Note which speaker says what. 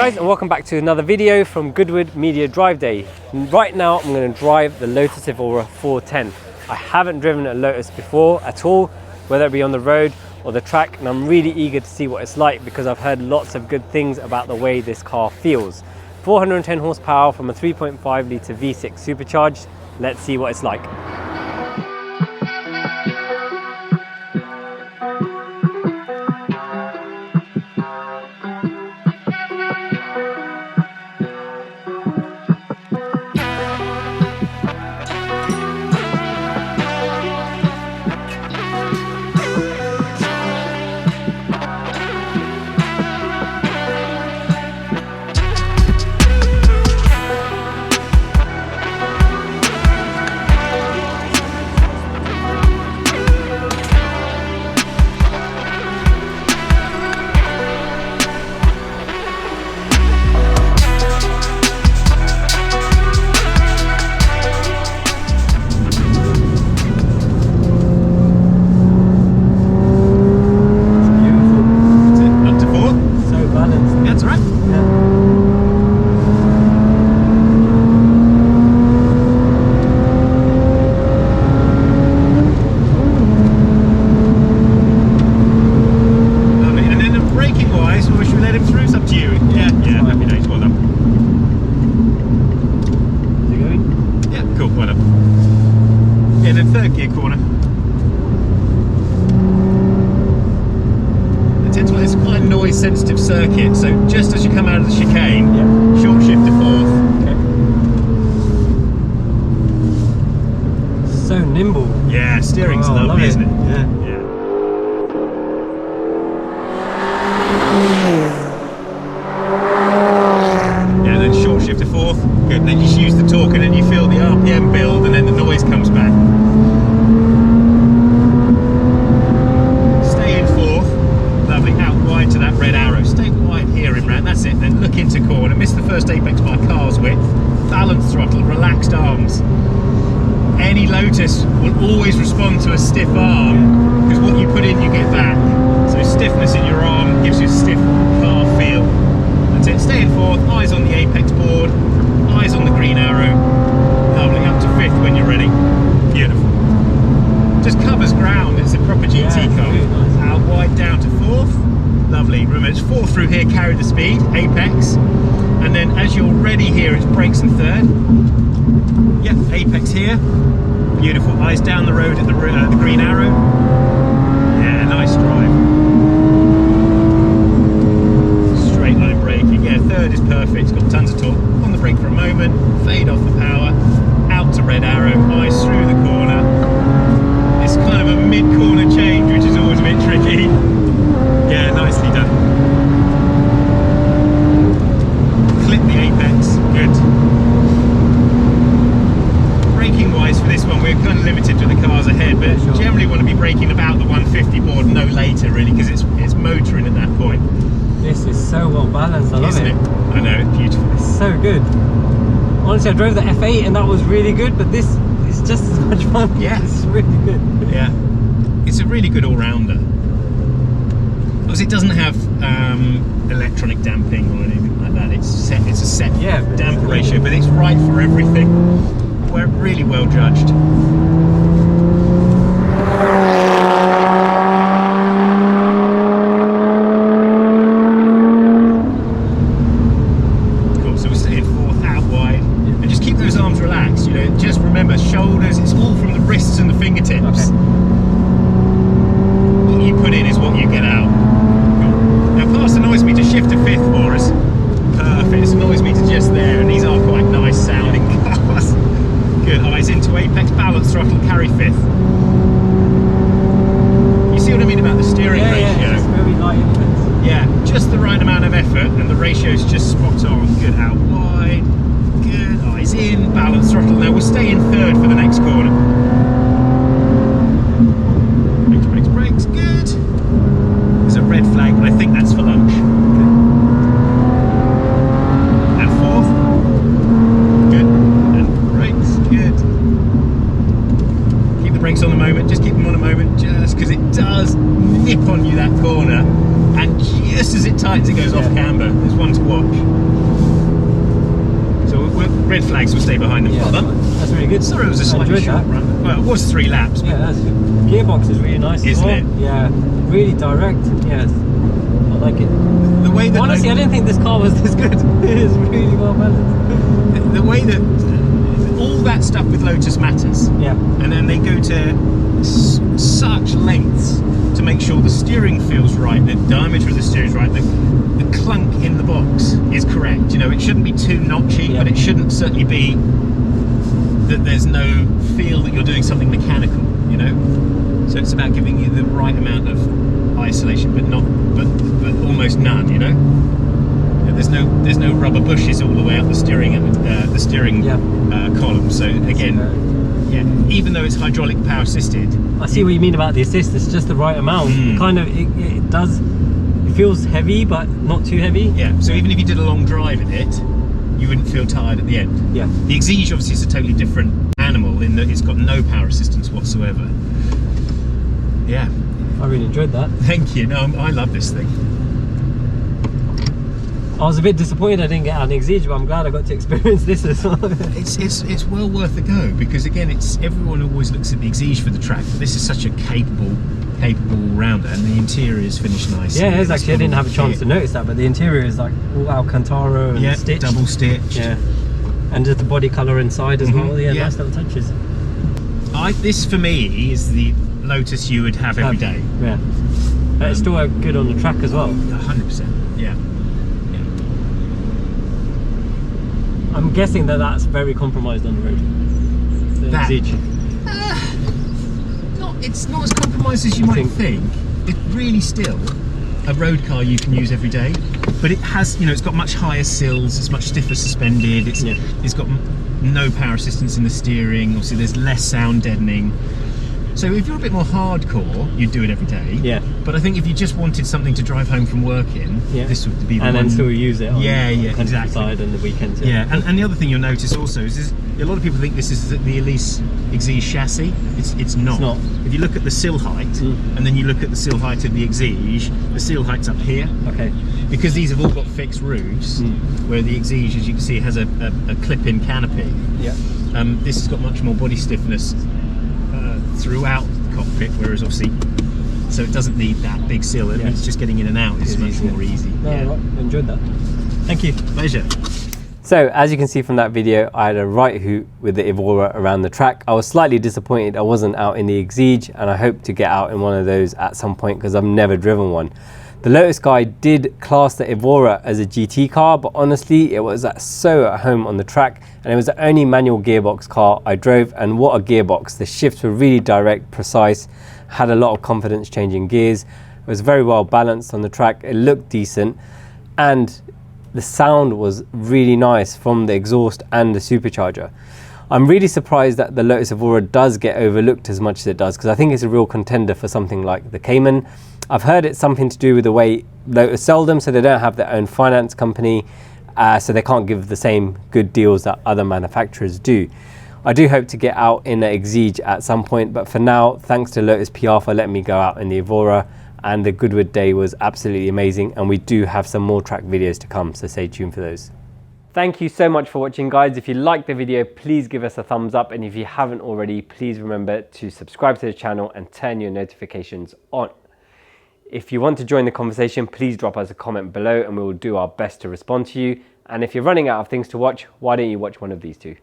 Speaker 1: guys, and welcome back to another video from Goodwood Media Drive Day. Right now I'm going to drive the Lotus Evora 410. I haven't driven a Lotus before at all, whether it be on the road or the track, and I'm really eager to see what it's like because I've heard lots of good things about the way this car feels. 410 horsepower from a 3.5 litre V6 supercharged. Let's see what it's like.
Speaker 2: Sensitive circuit, so just as you come out of the chicane, short shift to fourth.
Speaker 1: Okay. So nimble.
Speaker 2: Yeah, steering's lovely, isn't it?
Speaker 1: Yeah.
Speaker 2: Yeah, then short shift to fourth. Good. And then you just use the torque, and then you feel the RPM build, and then the noise comes back. To that red arrow, stay wide here, Imran, that's it, then look into corner, miss the first apex by a car's width, balance throttle, relaxed arms. Any Lotus will always respond to a stiff arm, because what you put in you get back, so stiffness in your arm gives you a stiff car feel. That's it, stay in fourth, eyes on the apex board, eyes on the green arrow, lovely, up to fifth when you're ready, beautiful. Just covers ground, it's a proper GT car.
Speaker 1: Really nice.
Speaker 2: Out wide down to fourth. Lovely. Remember, it's four through here, carry the speed, apex, and then as you're ready here, it's brakes and third. Yep, apex here. Beautiful. Eyes down the road at the green arrow. Yeah, nice drive. Straight line braking. Yeah, third is perfect. It's got tons of torque. On the brake for a moment. Fade off the power. Out to red arrow. Eyes through the corner. It's kind of a mid-corner change, which is always a bit tricky. Yeah, nicely done. Clip the apex, good. Braking wise for this one, we're kind of limited to the cars ahead, but generally want to be braking about the 150 board, no later really, because it's motoring at that point.
Speaker 1: This is so well balanced, I love it.
Speaker 2: I know, it's beautiful.
Speaker 1: It's so good. Honestly, I drove the F8 and that was really good, but this is just as much fun.
Speaker 2: Yeah.
Speaker 1: It's really good.
Speaker 2: Yeah. It's a really good all-rounder. Because it doesn't have electronic damping or anything like that. It's a set damper ratio, but it's right for everything. We're really well judged. Cool. So we're staying fourth, out wide, and just keep those arms relaxed. You know, just remember shoulders. It's all from the wrists and the fingertips.
Speaker 1: Okay.
Speaker 2: What you put in is what you get out. Pass the noise meter, shift to fifth for us. Perfect, it's a noise meter just there, and these are quite nice sounding cars. Good, eyes into apex, balance throttle, carry fifth. You see what I mean about the steering ratio?
Speaker 1: Yeah, just very light influence.
Speaker 2: Yeah, just the right amount of effort, and the ratio's just spot on. Good, out wide, good, eyes in, balance throttle. Now we'll stay in third for the next corner. Brakes, brakes, good. There's a red flag, but I think that's for lunch. And fourth. Good. And brakes. Good. Keep the brakes on a moment. Just keep them on a moment, just because it does nip on you that corner. and just as it tightens, it goes off camber. There's one to watch. So red flags will stay behind them.
Speaker 1: Yeah,
Speaker 2: Well done.
Speaker 1: that's really good.
Speaker 2: Sorry, it was a slightly short run. Well, it was 3 laps. But
Speaker 1: Yeah, that's good. Gearbox is really nice,
Speaker 2: isn't it?
Speaker 1: Yeah, really direct. Yes, I like it.
Speaker 2: The way that
Speaker 1: honestly, I didn't think this car was this good. It is really well balanced.
Speaker 2: the way that all that stuff with Lotus matters.
Speaker 1: Yeah,
Speaker 2: And then they go to such lengths to make sure the steering feels right, the diameter of the steering is right, the clunk in the box is correct. You know, it shouldn't be too notchy, but it shouldn't certainly be that there's no feel that you're doing something mechanical, you know. So it's about giving you the right amount of isolation, but almost none, you know. There's no rubber bushes all the way up the steering column. So again, even though it's hydraulic power assisted,
Speaker 1: I see what you mean about the assist. It's just the right amount. Kind of, it feels heavy, but not too heavy.
Speaker 2: Yeah. So even if you did a long drive in it, you wouldn't feel tired at the end.
Speaker 1: Yeah.
Speaker 2: The Exige obviously is a totally different animal in that it's got no power assistance whatsoever. Yeah.
Speaker 1: I really enjoyed that.
Speaker 2: Thank you. No, I love this thing.
Speaker 1: I was a bit disappointed I didn't get an Exige, but I'm glad I got to experience this as well.
Speaker 2: It's well worth a go, because again, everyone always looks at the Exige for the track, but this is such a capable all-rounder, and the interior is finished nicely.
Speaker 1: Yeah, it is actually. I didn't have a chance to notice that, but the interior is like all Alcantara and stitched.
Speaker 2: Double stitched.
Speaker 1: Yeah, and just the body colour inside as well. Yeah, nice little touches.
Speaker 2: This for me is the Lotus you would have every day.
Speaker 1: Yeah, but it's still good on the track as well.
Speaker 2: 100%. Yeah.
Speaker 1: I'm guessing that's very compromised on the road. The Exige.
Speaker 2: It's not as compromised as you might think. It's really still a road car you can use every day, but it has, you know, it's got much higher sills, it's much stiffer suspended, it's got no power assistance in the steering, obviously there's less sound deadening. So if you're a bit more hardcore, you'd do it every day. Yeah. But I think if you just wanted something to drive home from work in, this would be the one.
Speaker 1: And then still use it on the
Speaker 2: exactly.
Speaker 1: and the weekends.
Speaker 2: Yeah, and the other thing you'll notice also is a lot of people think this is the Elise Exige chassis. It's not. It's not. If you look at the sill height, and then you look at the sill height of the Exige, the sill height's up here. Okay. Because these have all got fixed roofs, where the Exige, as you can see, has a clip-in canopy. Yeah. This has got much more body stiffness throughout the cockpit, whereas obviously, so it doesn't need that big sill. It's just getting in and out is much more easy.
Speaker 1: No, right. I enjoyed that. Thank you.
Speaker 2: Pleasure.
Speaker 1: So as you can see from that video, I had a right hoot with the Evora around the track. I was slightly disappointed I wasn't out in the Exige, and I hope to get out in one of those at some point because I've never driven one. The Lotus guy did class the Evora as a GT car, but honestly, it was so at home on the track, and it was the only manual gearbox car I drove, and what a gearbox. The shifts were really direct, precise, had a lot of confidence changing gears. It was very well balanced on the track, it looked decent, and the sound was really nice from the exhaust and the supercharger. I'm really surprised that the Lotus Evora does get overlooked as much as it does, because I think it's a real contender for something like the Cayman. I've heard it's something to do with the way Lotus sell them, so they don't have their own finance company, so they can't give the same good deals that other manufacturers do. I do hope to get out in an Exige at some point, but for now, thanks to Lotus PR for letting me go out in the Evora, and the Goodwood day was absolutely amazing, and we do have some more track videos to come, so stay tuned for those. Thank you so much for watching, guys. If you liked the video, please give us a thumbs up, and if you haven't already, please remember to subscribe to the channel and turn your notifications on. If you want to join the conversation, please drop us a comment below and we will do our best to respond to you. And if you're running out of things to watch, why don't you watch one of these two?